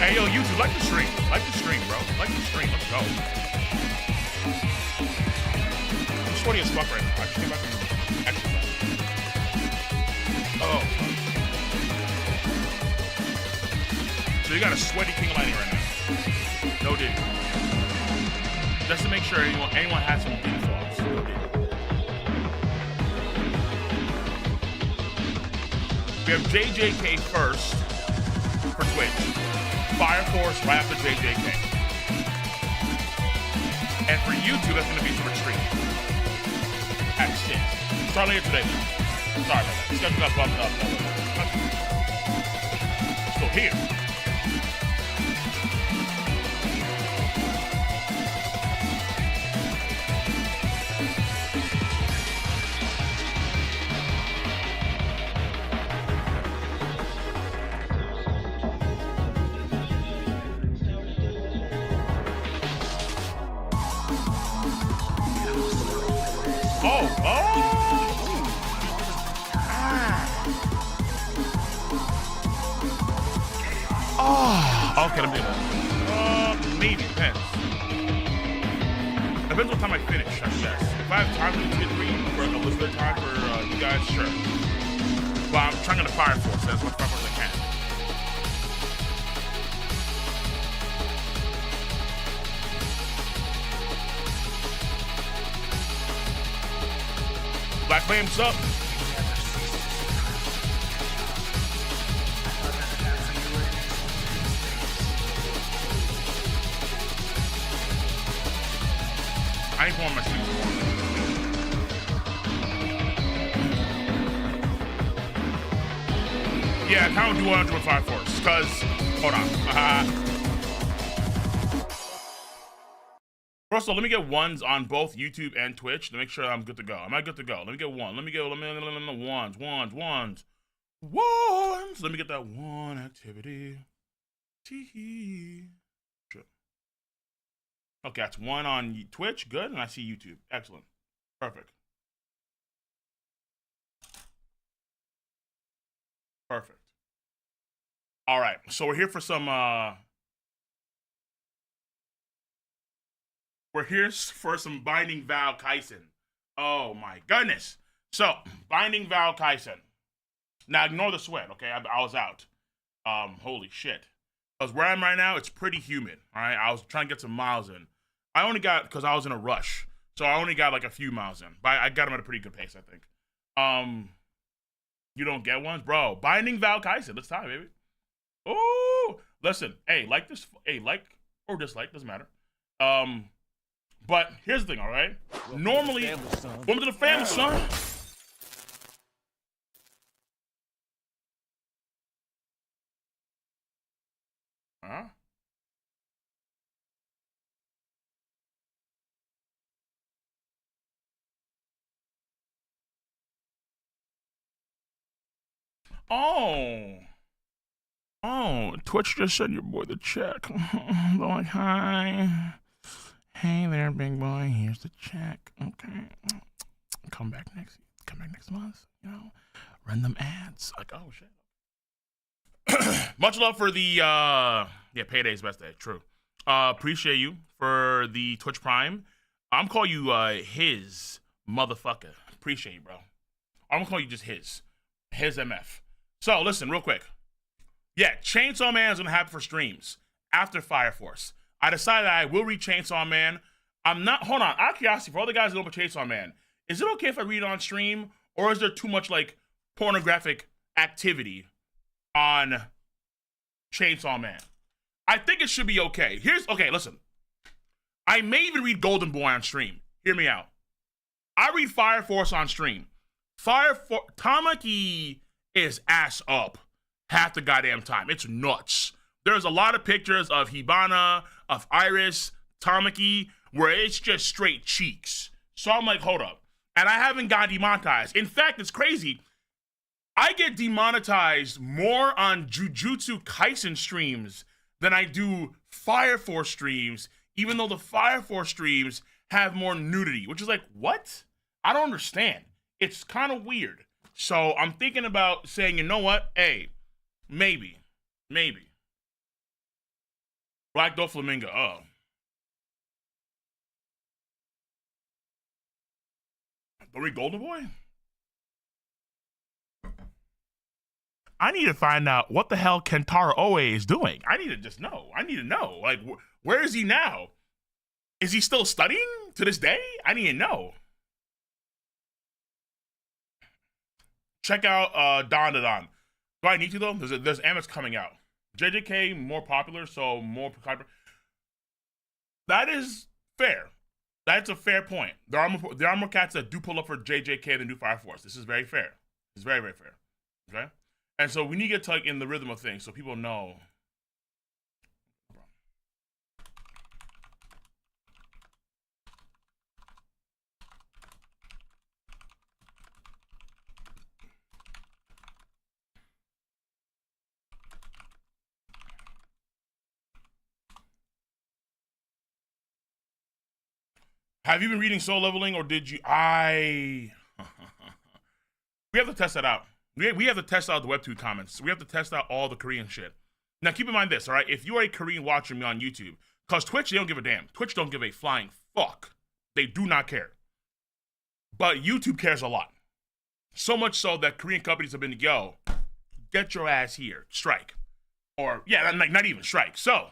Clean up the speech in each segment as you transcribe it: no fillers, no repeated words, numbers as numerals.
Hey, yo, YouTube, like the stream. Like the stream, bro. Like the stream. Let's go. I'm sweaty as fuck right now. I just came back from exercise. Oh. So you got a sweaty King Lightning right now. No dig. Just to make sure anyone has some deep thoughts. No dig. We have JJK first for Twitch. Fire Force right after JJK. And for YouTube, that's going to be some retreat. At 6. Start later today, though. Sorry about that. The schedule got bumped up. Still here. Okay, let me do that. Maybe, depends. Depends what time I finish, I guess. If I have time to get read for a little bit of time for you guys, sure. Well, I'm trying to Fire Force as much Fire Force as I can. Black Flames up. I ain't pouring my sleeves warm. Yeah, I kind of do want to do a Fire Force, because, hold on. First of all, let me get ones on both YouTube and Twitch to make sure I'm good to go. Am I good to go? Let me get one. Let me ones. Let me get that one activity. Tee-hee. Okay, that's one on Twitch. Good. And I see YouTube. Excellent. Perfect. Perfect. All right. So we're here for some, Binding Vow Kaisen. Oh my goodness. So, Binding Vow Kaisen. Now ignore the sweat, okay? I was out. Holy shit. Because where I'm right now, it's pretty humid. All right. I was trying to get some miles in. I only got, because I was in a rush, so I only got like a few miles in. But I got them at a pretty good pace, I think. You don't get ones? Bro, Binding Vow Kaisen. Let's tie, baby. Oh, listen. Hey, like this. Hey, like or dislike. Doesn't matter. But here's the thing, all right? Normally, welcome to the family, son. Huh? Oh, Twitch just sent your boy the check. They're like, hi. Hey there, big boy. Here's the check. Okay. Come back next month. You know, run them ads. Like, oh shit. Much love for the payday's best day. True. Appreciate you for the Twitch Prime. I'm calling you his motherfucker. Appreciate you, bro. I'm gonna call you just his MF. So listen, real quick. Yeah, Chainsaw Man is gonna happen for streams after Fire Force. I decided I will read Chainsaw Man. Hold on, out of curiosity, for all the guys that know about Chainsaw Man, is it okay if I read it on stream, or is there too much like pornographic activity on Chainsaw Man? I think it should be okay. Okay, listen. I may even read Golden Boy on stream. Hear me out. I read Fire Force on stream. Tamaki is ass up half the goddamn time. It's nuts. There's a lot of pictures of Hibana, of Iris, Tamaki, where it's just straight cheeks. So I'm like, hold up. And I haven't got demonetized. In fact, it's crazy. I get demonetized more on Jujutsu Kaisen streams than I do Fire Force streams, even though the Fire Force streams have more nudity, which is like, what? I don't understand. It's kind of weird. So I'm thinking about saying, you know what? Hey, maybe. Black Doflamingo. Oh. Are we Golden Boy? I need to find out what the hell Kentaro Oe is doing. I need to just know. I need to know. Like, where is he now? Is he still studying to this day? I need to know. Check out Don to Don. Do I need to, though? There's Amex coming out. JJK, more popular, so more popular. That is fair. That's a fair point. There are more cats that do pull up for JJK than do Fire Force. This is very fair. It's very, very fair. Okay? And so we need to get to, like, in the rhythm of things so people know. Have you been reading Soul Leveling, or did you? We have to test that out. We have to test out the Webtoon comments. We have to test out all the Korean shit. Now, keep in mind this, all right? If you are a Korean watching me on YouTube, because Twitch, they don't give a damn. Twitch don't give a flying fuck. They do not care. But YouTube cares a lot. So much so that Korean companies have been, yo, get your ass here. Strike. Or, yeah, not even strike. So,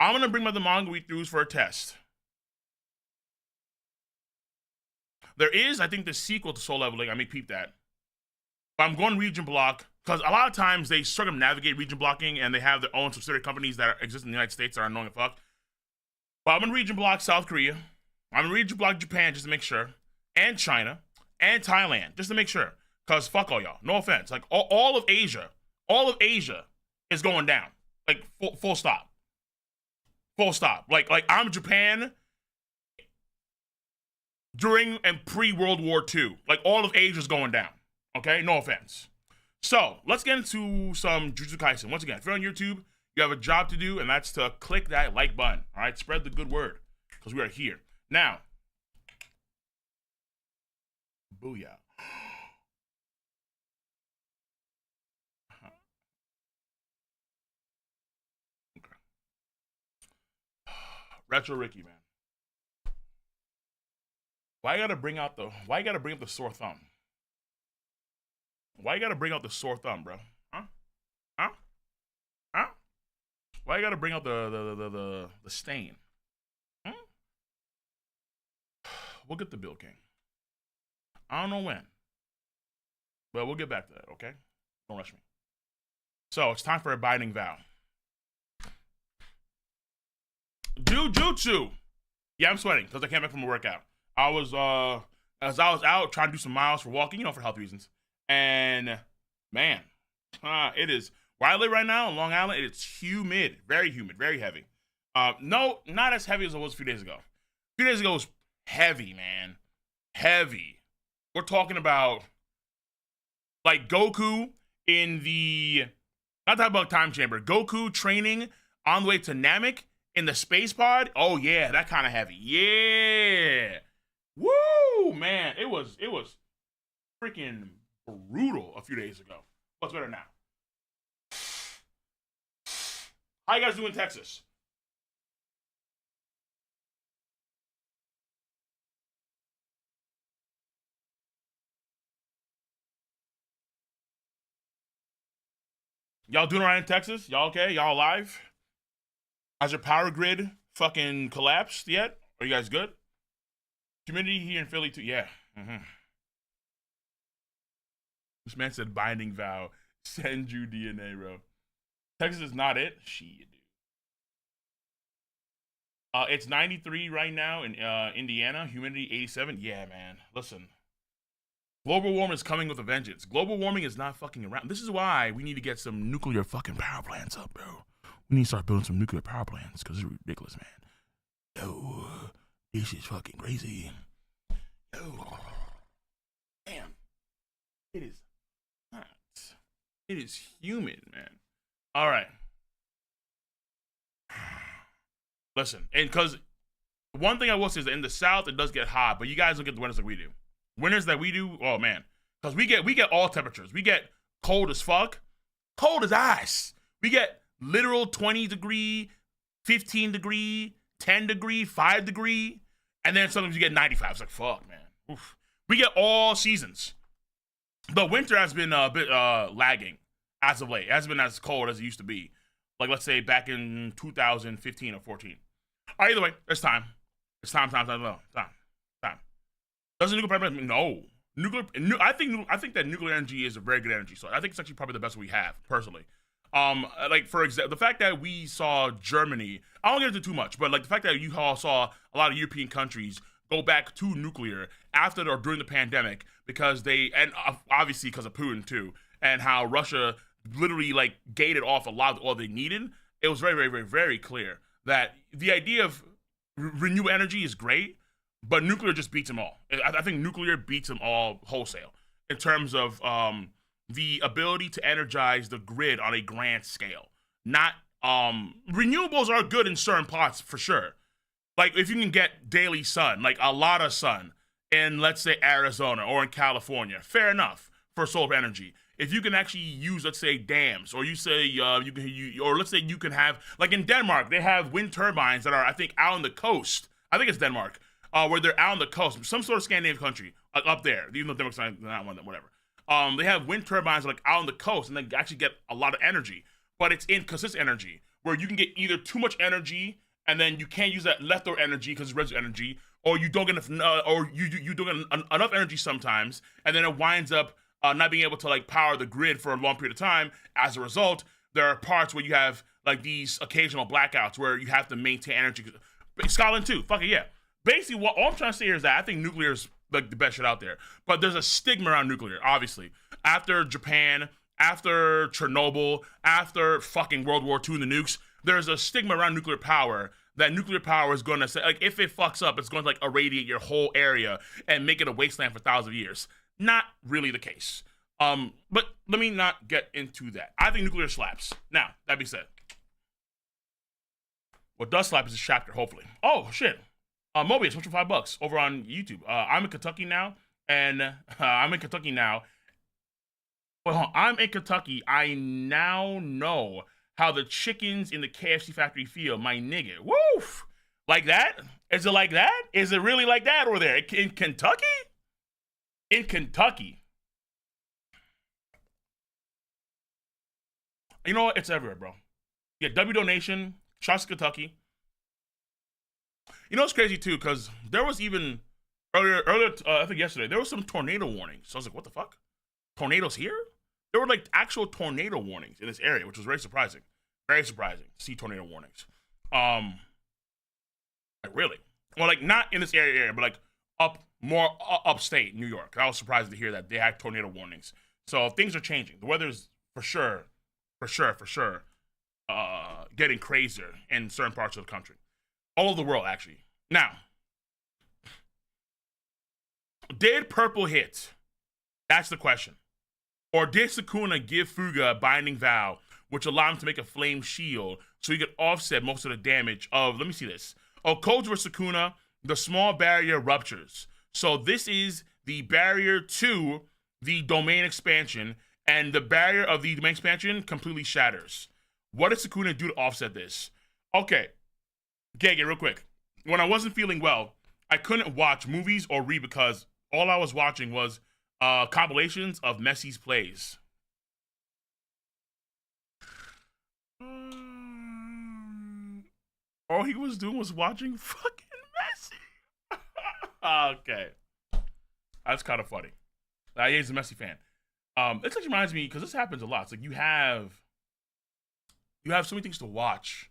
I'm going to bring my the manga read-throughs for a test. There is, I think, the sequel to Soul Leveling. I may peep that. But I'm going region block, because a lot of times they circumnavigate region blocking, and they have their own subsidiary companies that exist in the United States that are annoying as fuck. But I'm in region block South Korea. I'm in region block Japan, just to make sure. And China. And Thailand, just to make sure. Because fuck all y'all. No offense. Like, all of Asia is going down. Like, full stop. Full stop. Like I'm Japan during and pre-World War II. Like, all of Asia's going down. Okay? No offense. So, let's get into some Jujutsu Kaisen. Once again, if you're on YouTube, you have a job to do, and that's to click that like button. All right? Spread the good word, because we are here. Now, booyah. Okay. Retro Ricky, man. Why you gotta bring up the sore thumb? Why you gotta bring out the sore thumb, bro? Huh? Why you gotta bring out the stain? Hmm? We'll get the Bill King. I don't know when, but we'll get back to that, okay? Don't rush me. So, it's time for a binding vow. Jujutsu! Yeah, I'm sweating, because I came back from a workout. I was out trying to do some miles for walking, for health reasons. And, man, it is, where I live right now in Long Island, it's humid, very heavy. No, not as heavy as it was a few days ago. A few days ago, it was heavy, man. Heavy. We're talking about, like, Goku in the, not talking about Time Chamber, Goku training on the way to Namek in the space pod. Oh, yeah, that kind of heavy. Yeah. Woo, man. It was freaking brutal a few days ago. What's better now? How you guys doing in Texas? Y'all doing all right in Texas? Y'all okay? Y'all alive? Has your power grid fucking collapsed yet? Are you guys good? Humidity here in Philly too. Yeah. Mm-hmm. This man said binding vow. Send you DNA, bro. Texas is not it. Shit, dude. It's 93 right now in Indiana. Humidity 87. Yeah, man. Listen. Global warming is coming with a vengeance. Global warming is not fucking around. This is why we need to get some nuclear fucking power plants up, bro. We need to start building some nuclear power plants, because it's ridiculous, man. Yo, this is fucking crazy. Yo. Damn. It is hot. It is humid, man. All right. Listen, and because one thing I will say is that in the South, it does get hot, but you guys don't get the winters like we do. Winters that we do, oh, man. Because we get all temperatures. We get cold as fuck, cold as ice. We get literal 20-degree, 15-degree, 10-degree, 5-degree, and then sometimes you get 95. It's like, fuck, man. Oof. We get all seasons. But winter has been a bit lagging as of late. It hasn't been as cold as it used to be. Like, let's say back in 2015 or 14. All right, either way, it's time. It's time. Doesn't nuclear power? No. I think that nuclear energy is a very good energy source. I think it's actually probably the best we have, personally. Like, for example, the fact that we saw Germany, I won't get into too much, but like the fact that you all saw a lot of European countries go back to nuclear after or during the pandemic because and obviously because of Putin too, and how Russia literally like gated off a lot of all they needed. It was very, very, very, very clear that the idea of renewable energy is great, but nuclear just beats them all. I think nuclear beats them all wholesale in terms of the ability to energize the grid on a grand scale. Not renewables are good in certain parts for sure. Like if you can get daily sun, like a lot of sun in, let's say, Arizona or in California, fair enough for solar energy. If you can actually use, let's say, dams, or you say or let's say you can have, like in Denmark, they have wind turbines that are, I think, out on the coast. I think it's Denmark, where they're out on the coast, some sort of Scandinavian country, up there. Even though Denmark's not one, whatever. They have wind turbines like out on the coast, and they actually get a lot of energy. But it's inconsistent energy, where you can get either too much energy, and then you can't use that leftover energy because it's residue energy, or you don't get enough, or you don't get enough energy sometimes, and then it winds up not being able to like power the grid for a long period of time. As a result, there are parts where you have like these occasional blackouts where you have to maintain energy. Scotland too, fuck it, yeah. Basically, all I'm trying to say here is that I think nuclear is like the best shit out there. But there's a stigma around nuclear, obviously. After Japan, after Chernobyl, after fucking World War II and the nukes, there's a stigma around nuclear power that nuclear power is going to say, like, if it fucks up, it's going to like irradiate your whole area and make it a wasteland for thousands of years. Not really the case. But let me not get into that. I think nuclear slaps. Now, that being said, what does slap is this chapter, hopefully. Oh, shit. Mobius, what's your $5 over on YouTube? I'm in Kentucky now, and I'm in Kentucky now. Well, I'm in Kentucky. I now know how the chickens in the KFC factory feel, my nigga. Woof! Like that? Is it like that? Is it really like that over there in Kentucky? In Kentucky. You know what? It's everywhere, bro. Yeah, W donation, shots to Kentucky. You know what's crazy too? Because there was even earlier, I think yesterday, there was some tornado warnings. So I was like, what the fuck? Tornadoes here? There were like actual tornado warnings in this area, which was very surprising. Very surprising to see tornado warnings. Like really? Well, like not in this area, but like more upstate New York. I was surprised to hear that they had tornado warnings. So things are changing. The weather's for sure, getting crazier in certain parts of the country. All over the world, actually. Now, did Purple hit? That's the question. Or did Sukuna give Fuga a binding vow, which allowed him to make a flame shield so he could offset most of the damage of, let me see this. Oh, codes for Sukuna, the small barrier ruptures. So this is the barrier to the domain expansion, and the barrier of the domain expansion completely shatters. What did Sukuna do to offset this? Okay, Gege, real quick. When I wasn't feeling well, I couldn't watch movies or read because all I was watching was compilations of Messi's plays. All he was doing was watching fucking Messi. Okay. That's kind of funny. He's a Messi fan. This actually reminds me, because this happens a lot. It's like you have so many things to watch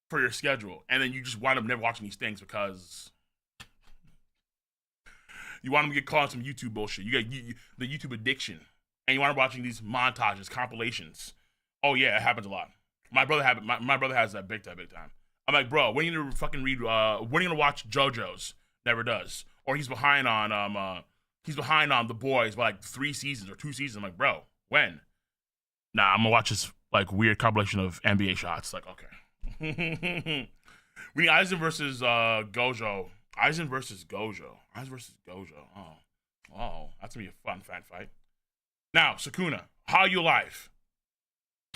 for your schedule, and then you just wind up never watching these things because you want them to get caught on some YouTube bullshit. You get the YouTube addiction, and you want to watching these montages, compilations. Oh yeah, it happens a lot. My brother has that big time. I'm like, bro, when are you gonna fucking read? When are you gonna watch JoJo's? Never does. Or he's behind on The Boys by like 3 seasons or 2 seasons. I'm like, bro, when? Nah, I'm gonna watch this like weird compilation of NBA shots. Like, okay. We need Aizen versus Gojo. Aizen versus Gojo. Oh, that's gonna be a fun fight. Now, Sukuna, how are you alive?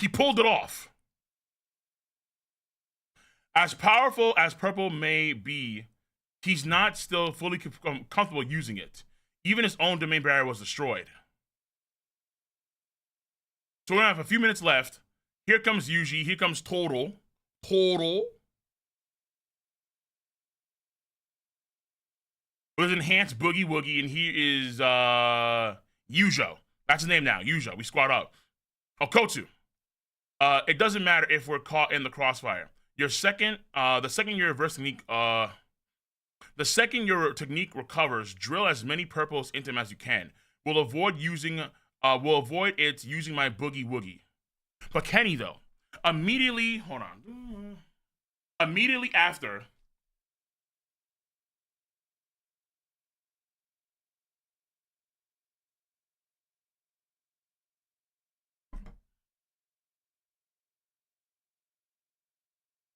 He pulled it off. As powerful as purple may be, he's not still fully comfortable using it. Even his own domain barrier was destroyed. So we're gonna have a few minutes left. Here comes Yuji. Here comes Total. With enhanced Boogie Woogie, and he is Yujo. That's his name now. Yujo. We squad up. Okotsu. It doesn't matter if we're caught in the crossfire. The second your reverse technique, the second your technique recovers, drill as many purples into him as you can. We'll avoid it using my Boogie Woogie. But can he though? Immediately after.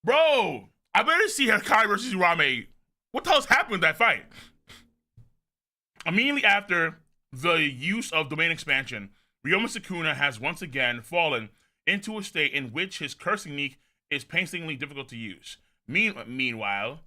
Bro, I better see Hikari versus Urame. What the hell's happened in that fight? Immediately after the use of domain expansion, Ryoma Sukuna has once again fallen into a state in which his curse technique is painstakingly difficult to use. Meanwhile,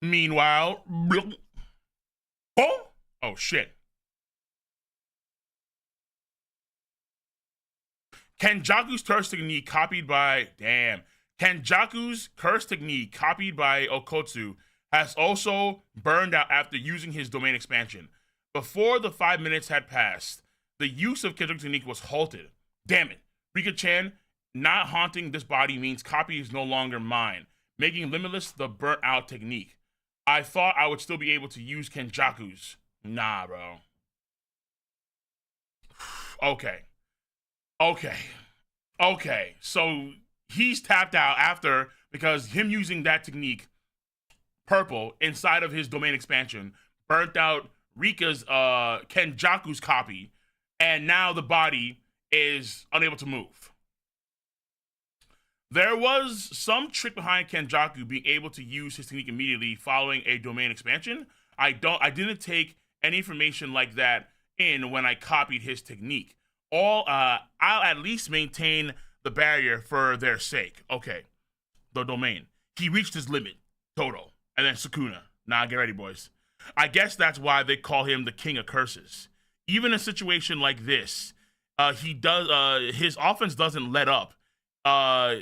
Meanwhile, oh shit. Kenjaku's curse technique copied by Okotsu has also burned out after using his domain expansion. Before the 5 minutes had passed, the use of Kenjaku's technique was halted. Damn it. Rika-chan, not haunting this body means copy is no longer mine, making limitless the burnt out technique. I thought I would still be able to use Kenjaku's. Nah, bro. Okay. So he's tapped out after, because him using that technique, purple, inside of his domain expansion, burnt out Rika's Kenjaku's copy, and now the body is unable to move. There was some trick behind Kenjaku being able to use his technique immediately following a domain expansion. I didn't take any information like that in when I copied his technique. I'll at least maintain the barrier for their sake. Okay, the domain. He reached his limit, total. And then Sukuna. Nah, get ready, boys. I guess that's why they call him the King of Curses. Even in a situation like this, his offense doesn't let up.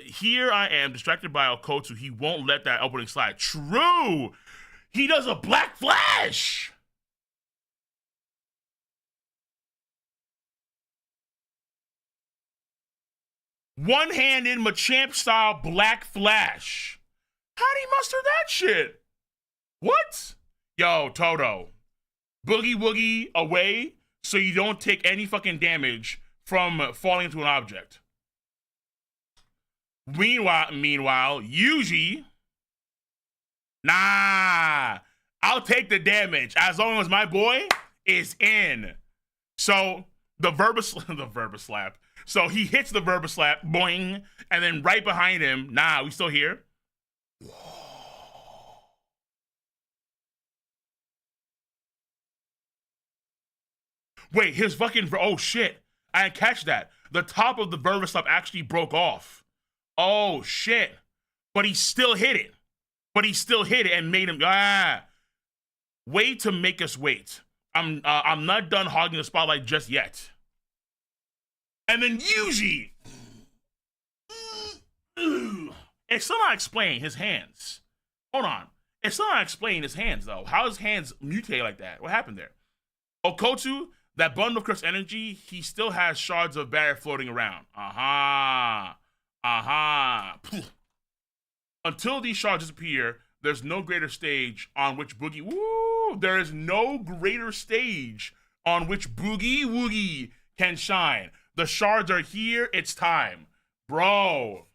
Here I am, distracted by Okotsu. He won't let that opening slide. True! He does a Black Flash! One-handed Machamp style Black Flash. How'd he muster that shit? What? Yo, Toto. Boogie Woogie away so you don't take any fucking damage from falling into an object. Meanwhile, Yuji. Nah. I'll take the damage as long as my boy is in. So the Verba slap. So he hits the Verba slap, boing, and then right behind him, nah, we still here? Wait, his fucking, oh shit. I didn't catch that. The top of the Verba slap actually broke off. Oh shit. But he still hit it. And made him, way to make us wait. I'm not done hogging the spotlight just yet. And then Yuji. It's still not explaining his hands. Hold on. It's still not explaining his hands, though. How his hands mutate like that? What happened there? Okotsu, that bundle of curse energy, he still has shards of barrier floating around. Until these shards disappear, there's no greater stage on which there is no greater stage on which Boogie Woogie can shine. The shards are here. It's time. Bro.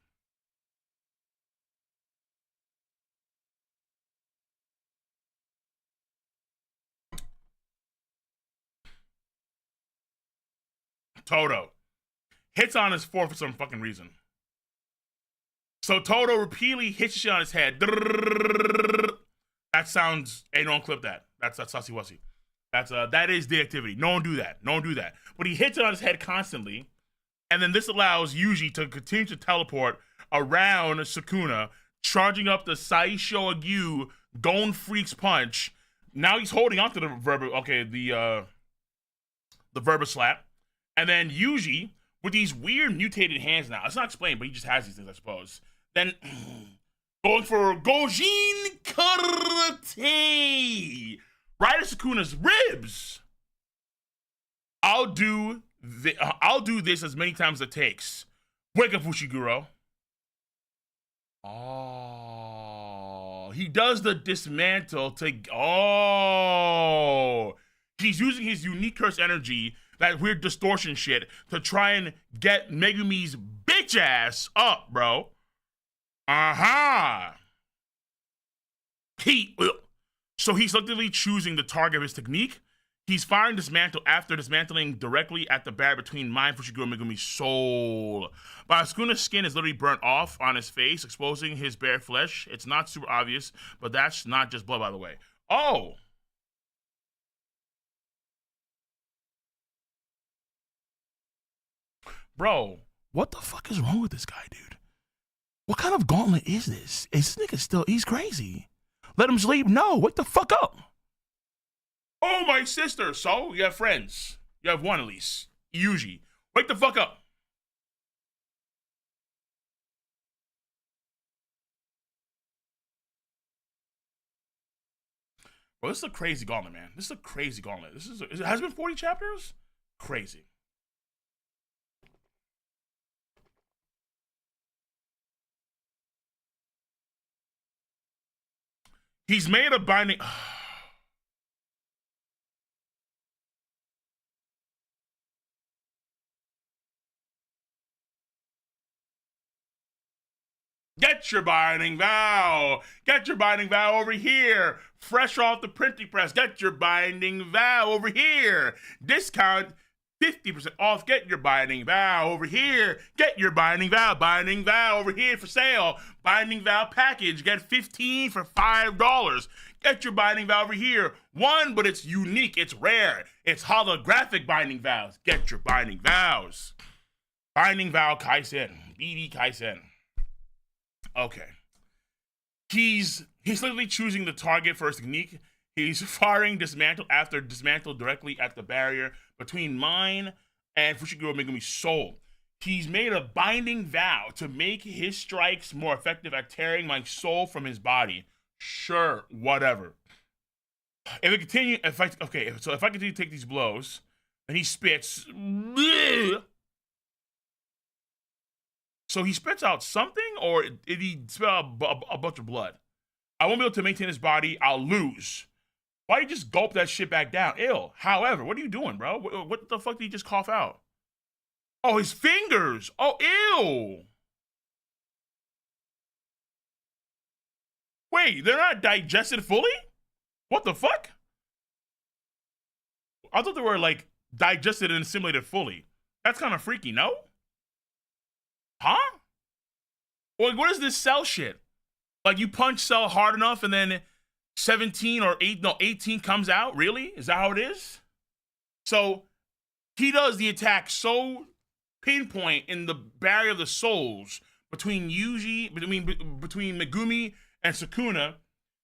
Toto. Hits on his 4 for some fucking reason. So Toto repeatedly hits shit on his head. That sounds. Hey, don't clip that. That's sussy wussy. That is the activity. No one do that. No one do that. But he hits it on his head constantly, and then this allows Yuji to continue to teleport around Sukuna, charging up the Saisho Agyu Gon Freaks punch. Now he's holding onto the the Verba slap, and then Yuji with these weird mutated hands now. It's not explained, but he just has these things, I suppose. Then going for Gojin Karate right at Sukuna's ribs. I'll do this as many times as it takes. Wake up, Fushiguro. Oh, he does the dismantle to. Oh, he's using his unique curse energy, that weird distortion shit, to try and get Megumi's bitch ass up, bro. So he's selectively choosing the target of his technique. He's firing dismantle after dismantling directly at the barrier between mind, Fushiguro, and Megumi's soul. But Sukuna's skin is literally burnt off on his face, exposing his bare flesh. It's not super obvious, but that's not just blood, by the way. Oh! Bro, what the fuck is wrong with this guy, dude? What kind of gauntlet is this? Is this nigga still, he's crazy. Let him sleep? No, wake the fuck up. Oh, my sister. So, you have friends. You have one at least. Yuji. Wake the fuck up. Bro, this is a crazy gauntlet, man. This is a crazy gauntlet. It has been 40 chapters? Crazy. He's made a binding. Get your binding vow. Get your binding vow over here. Fresh off the printing press. Get your binding vow over here. Discount 50% off. Get your binding vow over here. Get your binding vow. Binding vow over here for sale. Binding vow package. Get 15 for $5. Get your binding vow over here. One, but it's unique. It's rare. It's holographic binding vows. Get your binding vows. Binding vow Kaisen. BD Kaisen. Okay. He's literally choosing the target for his technique. He's firing dismantle after dismantle directly at the barrier between mine and Fushiguro Megumi's soul. He's made a binding vow to make his strikes more effective at tearing my soul from his body. Sure, whatever. If I continue to take these blows, and he spits. So he spits out something, or did he spit out a bunch of blood? I won't be able to maintain his body. I'll lose. Why you just gulp that shit back down? Ew. However, what are you doing, bro? What the fuck did he just cough out? Oh, his fingers. Oh, ew. Wait, they're not digested fully? What the fuck? I thought they were, like, digested and assimilated fully. That's kind of freaky, no? Huh? Well, what is this cell shit? Like, you punch cell hard enough and then 18 comes out? Really? Is that how it is? So, he does the attack so pinpoint in the barrier of the souls between Megumi and Sukuna.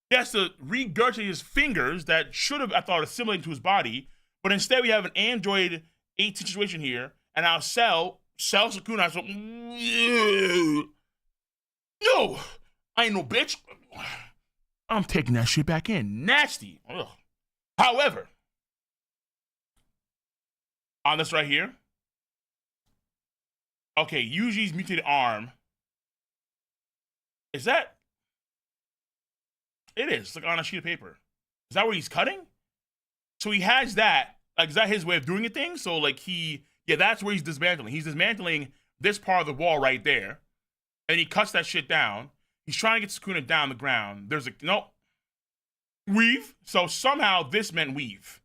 He has to regurgitate his fingers that should have, I thought, assimilated to his body. But instead, we have an Android 18 situation here. And now Cell Sukuna. So, no, I ain't no bitch. I'm taking that shit back in. Nasty. Ugh. However, on this right here, okay, Yuji's mutated arm. Is that? It is. It's like on a sheet of paper. Is that where he's cutting? So he has that. Like, is that his way of doing a thing? So, like, that's where he's dismantling. He's dismantling this part of the wall right there. And he cuts that shit down. He's trying to get Sukuna down the ground. There's nope. Weave. So somehow this meant weave.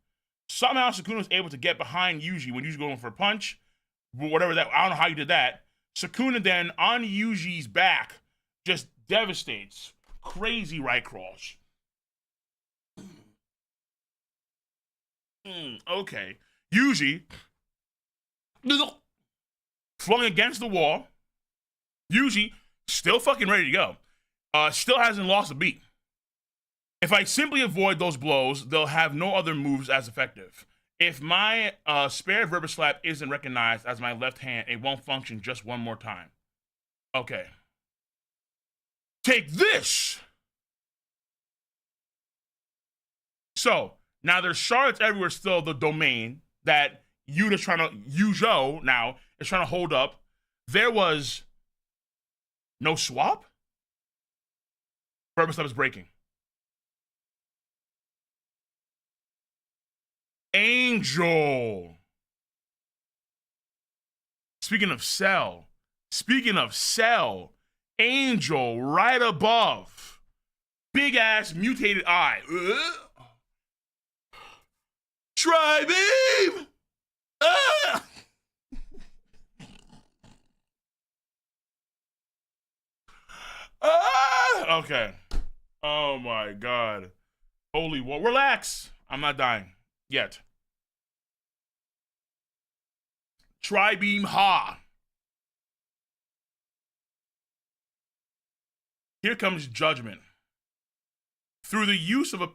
Somehow Sukuna was able to get behind Yuji when Yuji's going for a punch. Whatever that, I don't know how you did that. Sukuna then on Yuji's back just devastates. Crazy right cross. Okay. Yuji flung against the wall. Yuji still fucking ready to go. Still hasn't lost a beat. If I simply avoid those blows, they'll have no other moves as effective. If my spared Verba Slap isn't recognized as my left hand, it won't function just one more time. Okay. Take this! So, now there's shards everywhere still, the domain that Yujo now is trying to hold up. There was no swap? Verba Slap is breaking. Angel. Speaking of Cell, Angel right above. Big ass mutated eye. Tri-beam! Okay. Oh my god. Holy war. Relax. I'm not dying. Yet. Tri-beam ha. Here comes judgment. Through the use of a...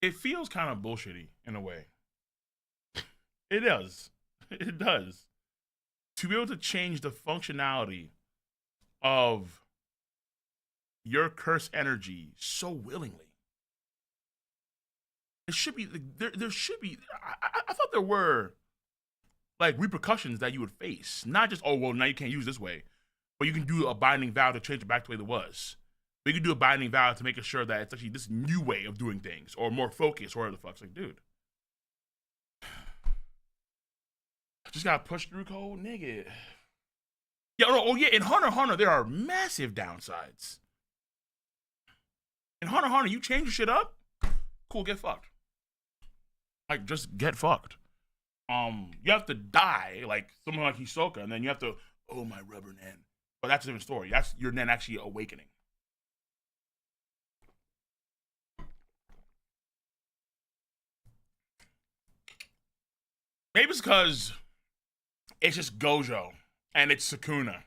It feels kind of bullshitty in a way. It does. It does. To be able to change the functionality of your curse energy so willingly. It should be, there should be, I thought there were like repercussions that you would face. Not just, oh, well, now you can't use this way. But you can do a binding vow to change it back to the way it was. But you can do a binding vow to make sure that it's actually this new way of doing things or more focused or whatever the fuck's like, dude. Just gotta push through code, nigga. Yeah, oh yeah, in Hunter x Hunter, there are massive downsides. In Hunter x Hunter, you change your shit up, cool, get fucked. Like, just get fucked. You have to die, like someone like Hisoka, and then you have to, oh, my rubber Nen. But that's a different story. That's your Nen actually awakening. Maybe it's because it's just Gojo and it's Sukuna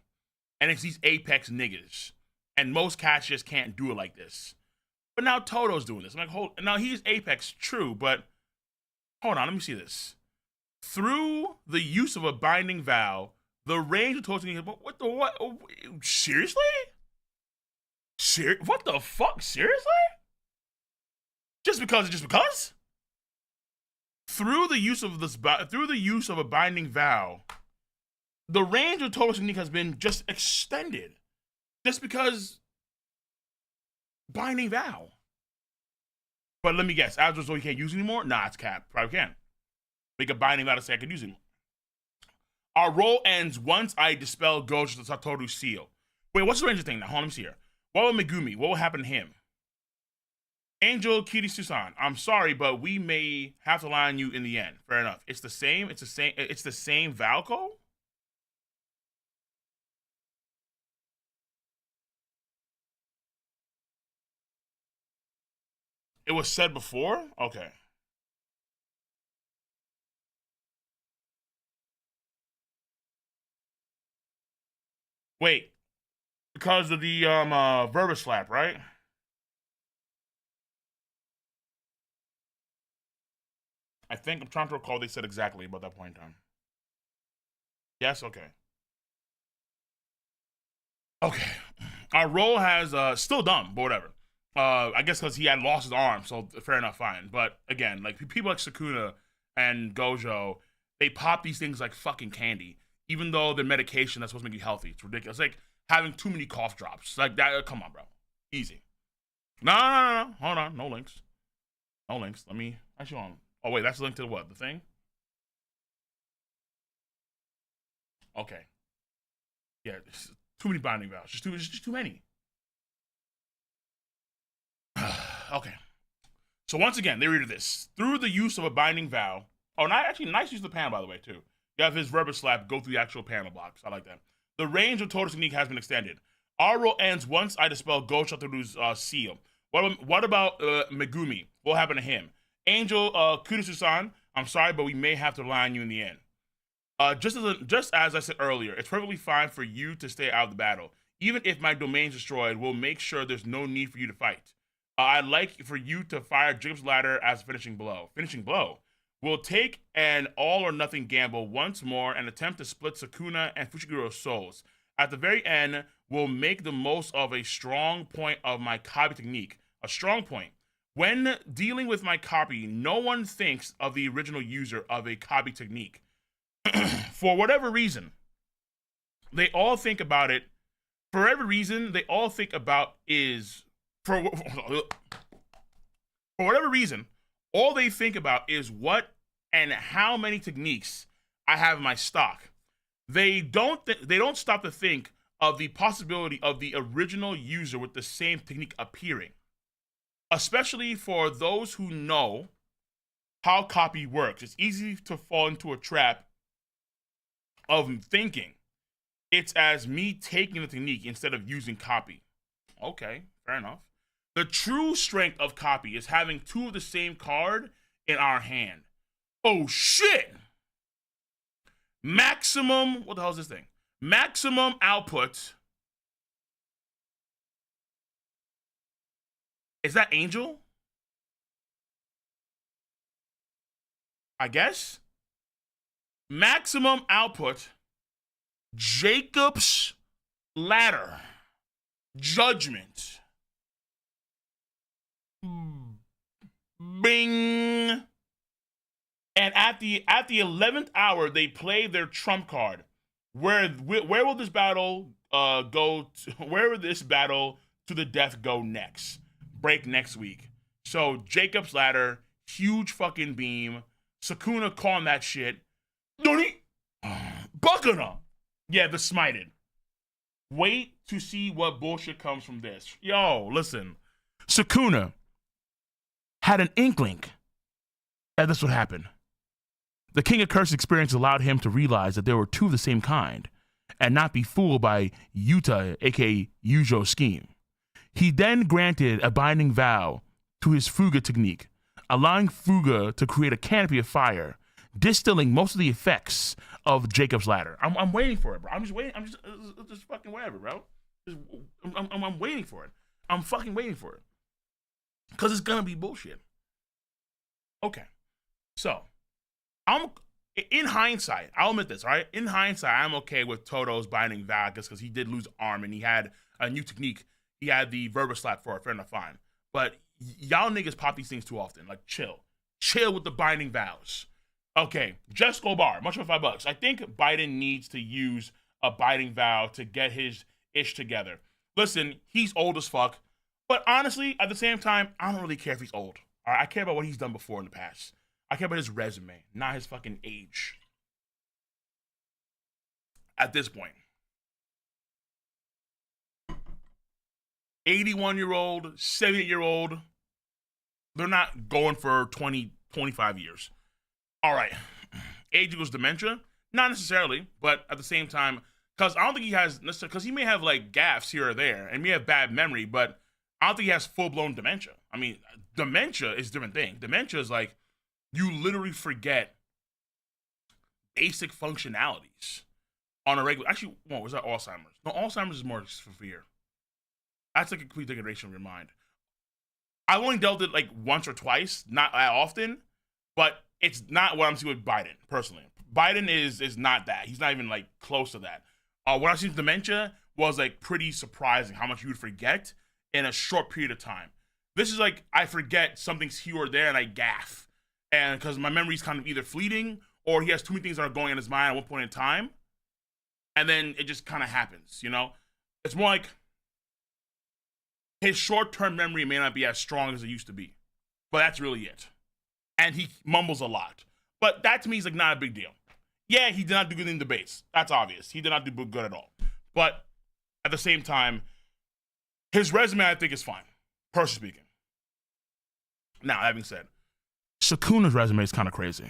and it's these Apex niggas and most cats just can't do it like this. But now Toto's doing this. I'm like, now he's Apex, true, but hold on, let me see this. Through the use of a binding vow, the range of Toto's what? Seriously? What the fuck? Seriously? Just because? Through the use of a binding vow, the range of total technique has been just extended. Just because binding vow. But let me guess, as a result, you can't use it anymore? Nah, it's cap. Probably can. Make a binding vow to say I can use it. Our role ends once I dispel Gojo's Satoru seal. Wait, what's the range of thing now? Hold on, let me see here. What will Megumi? What will happen to him? Angel Kirisu-san, I'm sorry, but we may have to line you in the end. Fair enough. It's the same Valco? It was said before? Okay. Wait. Because of the Verba Slap, right? I think I'm trying to recall they said exactly about that point in time. Yes, okay. Okay. Our role has still dumb, but whatever. I guess because he had lost his arm, so fair enough, fine. But again, like people like Sukuna and Gojo, they pop these things like fucking candy, even though they're medication that's supposed to make you healthy. It's ridiculous. It's like having too many cough drops. Like that. Come on, bro. Easy. No. Hold on. No links. No links. Let me actually on. Oh wait, that's a link to what? The thing? Okay. Yeah, too many binding vows. Just too many. Okay. So once again, they read this. Through the use of a binding vow. Oh, not actually nice use of the panel, by the way, too. You have his rubber slap go through the actual panel box. I like that. The range of total technique has been extended. Our roll ends once I dispel Ghost Shataru's seal. What about Megumi? What happened to him? Angel Kurusu-san, I'm sorry, but we may have to rely on you in the end. Just as I said earlier, it's perfectly fine for you to stay out of the battle. Even if my domain's destroyed, we'll make sure there's no need for you to fight. I'd like for you to fire Jacob's Ladder as a finishing blow. Finishing blow. We'll take an all-or-nothing gamble once more and attempt to split Sukuna and Fushiguro's souls. At the very end, we'll make the most of a strong point of my Kabi technique. A strong point. When dealing with my copy, no one thinks of the original user of a Kabi technique. For whatever reason, they all think about it. For every reason, they all think about is for whatever reason, all they think about is what and how many techniques I have in my stock. They don't stop to think of the possibility of the original user with the same technique appearing. Especially for those who know how copy works. It's easy to fall into a trap of thinking it's as me taking the technique instead of using copy. Okay, fair enough. The true strength of copy is having two of the same card in our hand. Oh shit! Maximum, what the hell is this thing? Maximum output. Is that Angel? I guess. Maximum output. Jacob's Ladder. Judgment. Bing. And at the 11th hour, they play their trump card. Where will this battle go? Where will this battle to the death go next? Break next week. So Jacob's Ladder, huge fucking beam. Sukuna calling that shit. Nani? Bakana. Yeah, the smited. Wait to see what bullshit comes from this. Yo, listen. Sukuna had an inkling that this would happen. The King of Curse experience allowed him to realize that there were two of the same kind and not be fooled by Yuta, aka Yujo's scheme. He then granted a binding vow to his Fuga technique, allowing Fuga to create a canopy of fire, distilling most of the effects of Jacob's Ladder. I'm waiting for it, bro. I'm just waiting. I'm just fucking whatever, bro. I'm waiting for it. I'm fucking waiting for it. Because it's gonna be bullshit. Okay. So, in hindsight, I'll admit this, all right? In hindsight, I'm okay with Toto's binding vow because he did lose arm and he had a new technique. He had the verbal slap for it, fair enough, fine. But y'all niggas pop these things too often. Like, chill. Chill with the binding vows. Okay, Jeff Scobar, much for $5. I think Biden needs to use a binding vow to get his ish together. Listen, he's old as fuck. But honestly, at the same time, I don't really care if he's old. All right, I care about what he's done before in the past. I care about his resume, not his fucking age. At this point. 81-year-old, 78-year-old, they're not going for 20, 25 years. All right. Age equals dementia? Not necessarily, but at the same time, because I don't think he has, because he may have like gaffes here or there, and may have bad memory, but I don't think he has full-blown dementia. I mean, dementia is a different thing. Dementia is like, you literally forget basic functionalities on a regular. Actually, what was that? Alzheimer's. No, Alzheimer's is more severe. That's like a complete degradation of your mind. I've only dealt with it like once or twice, not that often, but it's not what I'm seeing with Biden, personally. Biden is not that. He's not even like close to that. What I've seen with dementia was like pretty surprising how much you would forget in a short period of time. This is like, I forget something's here or there and I gaff. And because my memory's kind of either fleeting or he has too many things that are going in his mind at one point in time. And then it just kind of happens, you know? It's more like his short-term memory may not be as strong as it used to be. but that's really it. And he mumbles a lot. But that to me is like not a big deal. Yeah, he did not do good in debates. That's obvious. He did not do good at all. But at the same time, his resume I think is fine, personally speaking. Now, that being said, Sukuna's resume is kind of crazy.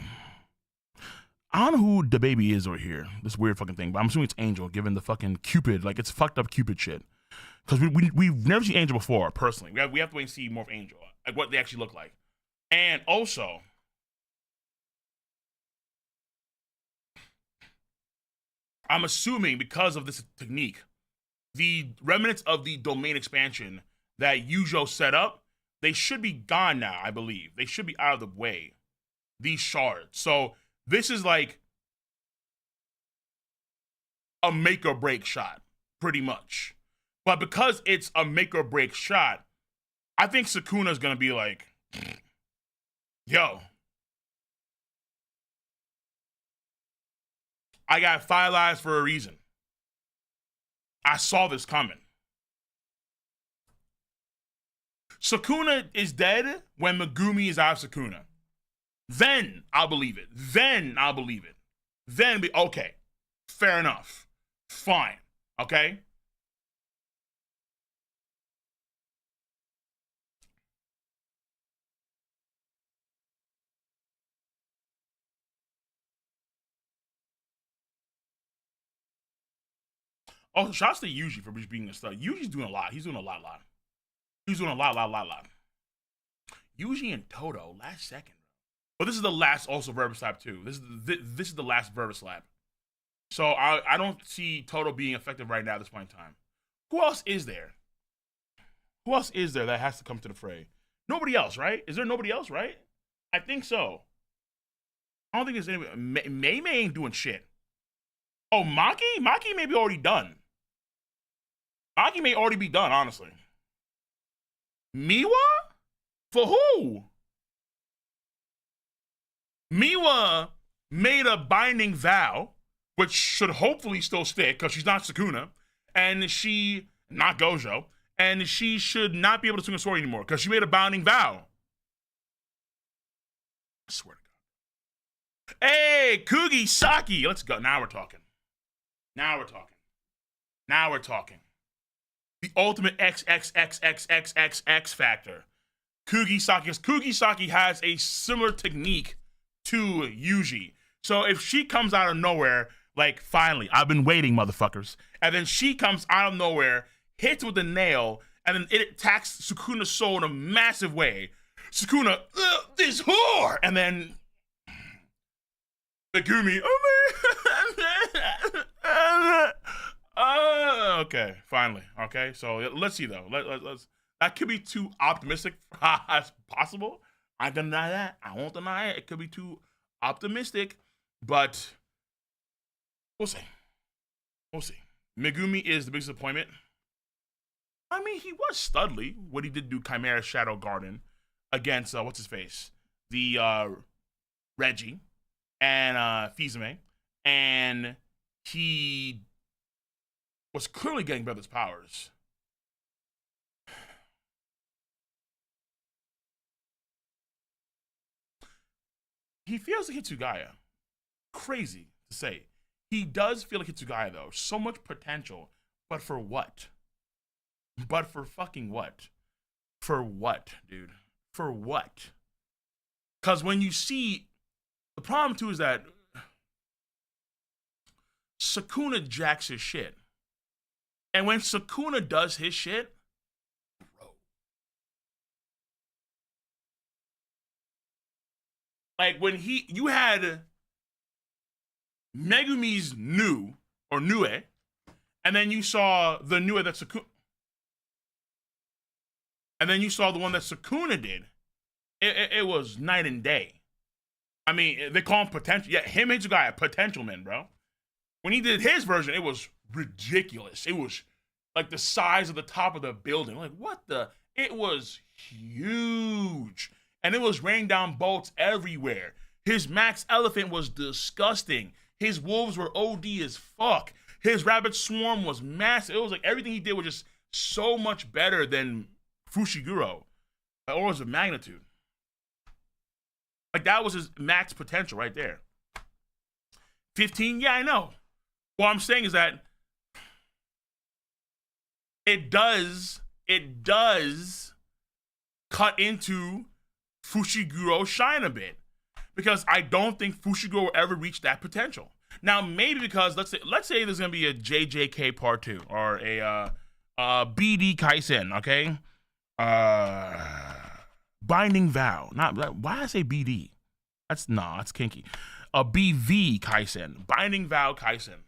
I don't know who the baby is over here, this weird fucking thing, but I'm assuming it's Angel, given the fucking Cupid, like it's fucked up Cupid shit. Because we've never seen Angel before, personally. We have to wait and see more of Angel, like what they actually look like. And also, I'm assuming because of this technique, the remnants of the domain expansion that Yujo set up, they should be gone now, I believe. They should be out of the way, these shards. So this is like a make or break shot, pretty much. But because it's a make or break shot, I think Sukuna's gonna be like, yo, I got 5 lives for a reason. I saw this coming. Sukuna is dead when Megumi is out of Sukuna. Then I'll believe it. Then be okay. Fair enough. Fine. Okay? Oh, shouts to Yuji for just being a stud. Yuji's doing a lot. He's doing a lot. He's doing a lot. Yuji and Toto, last second. But this is the last also Verba Slap too. This is the last Verba Slap. So I don't see Toto being effective right now at this point in time. Who else is there? Who else is there that has to come to the fray? Nobody else, right? Is there nobody else, right? I think so. I don't think there's anybody. Mei ain't doing shit. Oh, Maki? Maki may be already done. Maki may already be done, honestly. Miwa? For who? Miwa made a binding vow, which should hopefully still stick, because she's not Sukuna, and she, not Gojo, and she should not be able to swing a sword anymore, because she made a binding vow. I swear to God. Hey, Kugi Saki! Let's go. Now we're talking. The ultimate XXXXXXX factor. Kugi Saki. Because Kugi Saki has a similar technique to Yuji. So if she comes out of nowhere, like, finally, I've been waiting, motherfuckers. And then she comes out of nowhere, hits with a nail, and then it attacks Sukuna's soul in a massive way. Sukuna, this whore! And then Megumi, okay, finally. Okay, so let's see though. Let's. That could be too optimistic as possible. I can deny that. I won't deny it. It could be too optimistic, but we'll see. Megumi is the biggest disappointment. I mean, he was studly when he did do Chimera Shadow Garden against what's his face, the Reggie and Fizame, and he was clearly getting Brothers' powers. He feels like Hitsugaya. Crazy to say. He does feel like Hitsugaya, though. So much potential. But for what? But for fucking what? For what, dude? For what? Because when you see... The problem, too, is that Sukuna jacks his shit. And when Sukuna does his shit, bro. Like when you had Megumi's Nu, or Nue, and then you saw the Nue that Sukuna, and then you saw the one that Sukuna did. It was night and day. I mean, they call him potential. Yeah, him and Hitsugaya, potential men, bro. When he did his version, it was ridiculous. It was like the size of the top of the building. Like, what the? It was huge. And it was raining down bolts everywhere. His Max Elephant was disgusting. His wolves were OD as fuck. His rabbit swarm was massive. It was like everything he did was just so much better than Fushiguro. Orders of magnitude. Like that was his max potential right there. 15, yeah, I know. What I'm saying is that it does cut into Fushiguro's shine a bit, because I don't think Fushiguro will ever reach that potential. Now, maybe because let's say there's gonna be a JJK Part 2 or a BD Kaisen, okay? Binding Vow. Not why did I say BD? That's kinky. A BV Kaisen, Binding Vow Kaisen.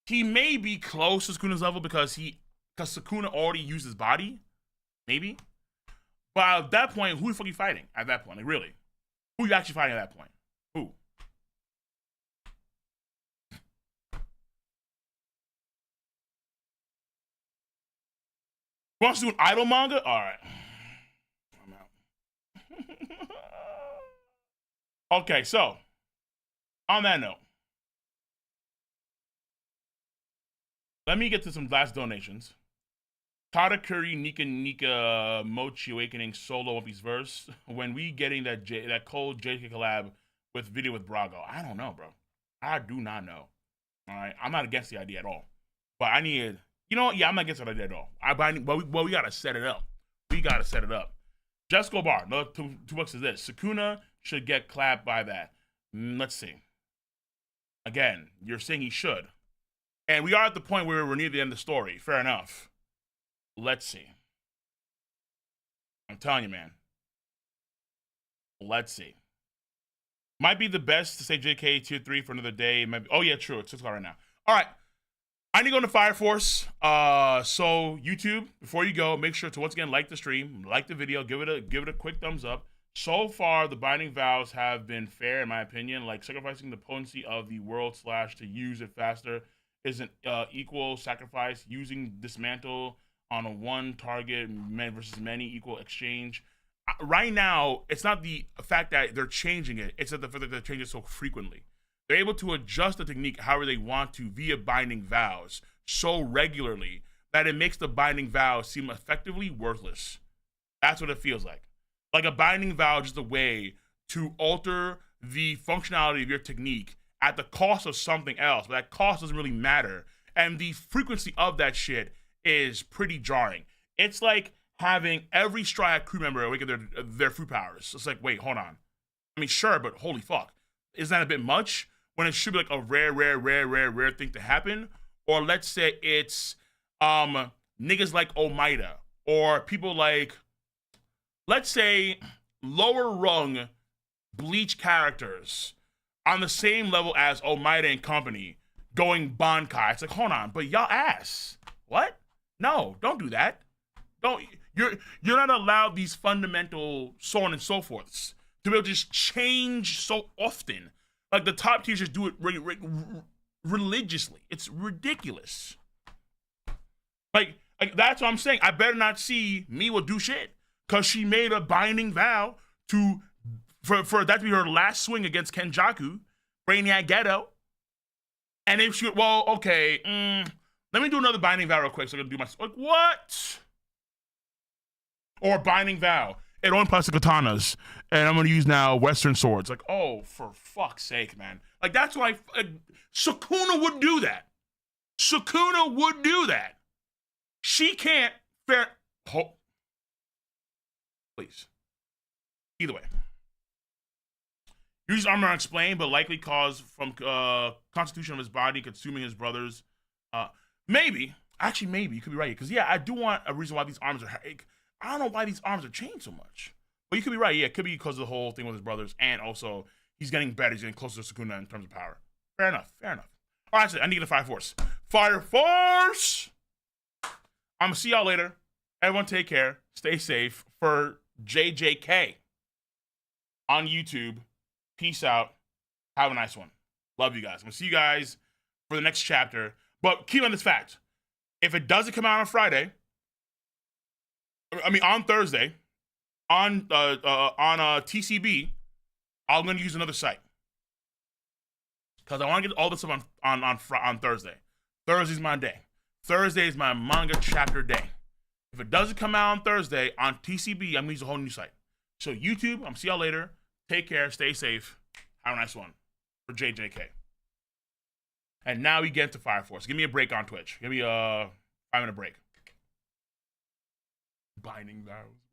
He may be close to Sukuna's level because Sukuna already used his body, maybe. But at that point, who the fuck are you fighting? At that point, like really, who are you actually fighting at that point? Who? Wants to do an idol manga? All right, I'm out. Okay, so on that note, let me get to some last donations. Katakuri Nika Mochi Awakening solo One Piece verse. When we getting that cold JK collab with video with Brago? I don't know, bro. I do not know. All right, I'm not against the idea at all, but I need. You know what? Yeah, I'm not against the idea at all. We gotta set it up. We gotta set it up. Jessica Bar, another two bucks is this. Sukuna should get clapped by that. Let's see. Again, you're saying he should. And we are at the point where we're near the end of the story. Fair enough. Let's see. I'm telling you, man. Let's see. Might be the best to say JK tier 3 for another day. Maybe. Oh, yeah, true. It's 6 o'clock right now. All right. I need to go into Fire Force. So YouTube, before you go, make sure to once again like the stream, like the video, give it a quick thumbs up. So far, the Binding Vows have been fair, in my opinion. Like sacrificing the potency of the world / to use it faster is an equal sacrifice. Using dismantle on a one target versus many equal exchange. Right now, it's not the fact that they're changing it; it's the fact that they're changing it so frequently. They're able to adjust the technique however they want to via Binding Vows so regularly that it makes the Binding Vow seem effectively worthless. That's what it feels like. Like a Binding Vow is just a way to alter the functionality of your technique at the cost of something else, but that cost doesn't really matter. And the frequency of that shit is pretty jarring. It's like having every Straw Hat crew member awaken their fruit powers. It's like, wait, hold on. I mean, sure, but holy fuck. Isn't that a bit much? When it should be like a rare thing to happen? Or let's say it's niggas like Omaida, or people like, let's say, lower rung Bleach characters on the same level as Omaida and company going Bankai. It's like, hold on, but y'all ass. What? No, don't do that. You're not allowed these fundamental so on and so forths to be able to just change so often. Like the top tiers just do it religiously. It's ridiculous. Like that's what I'm saying. I better not see Miwa do shit because she made a Binding Vow for that to be her last swing against Kenjaku, Brainiac Ghetto. And if she, well, okay, let me do another Binding Vow real quick so I can do my, like, what? Or Binding Vow. It only plastic katanas, and I'm gonna use now Western swords. Like, oh, for fuck's sake, man! Like that's why Sukuna would do that. Sukuna would do that. She can't fair. Oh, please. Either way, use armor unexplained, but likely caused from constitution of his body consuming his brothers. Maybe, actually, maybe you could be right because yeah, I do want a reason why these arms are. I don't know why these arms have changed so much. But you could be right. Yeah, it could be because of the whole thing with his brothers. And also, he's getting better. He's getting closer to Sukuna in terms of power. Fair enough. All right, so I need to get a Fire Force. Fire Force! I'm going to see y'all later. Everyone take care. Stay safe. For JJK on YouTube, peace out. Have a nice one. Love you guys. I'm going to see you guys for the next chapter. But keep on this fact. If it doesn't come out on Friday, on Thursday, on TCB, I'm gonna use another site because I want to get all this stuff on Thursday. Thursday's my day. Thursday is my manga chapter day. If it doesn't come out on Thursday on TCB, I'm gonna use a whole new site. So YouTube, I'm see y'all later. Take care, stay safe. Have a nice one. For JJK. And now we get into Fire Force. Give me a break on Twitch. Give me a 5-minute break. Binding vows.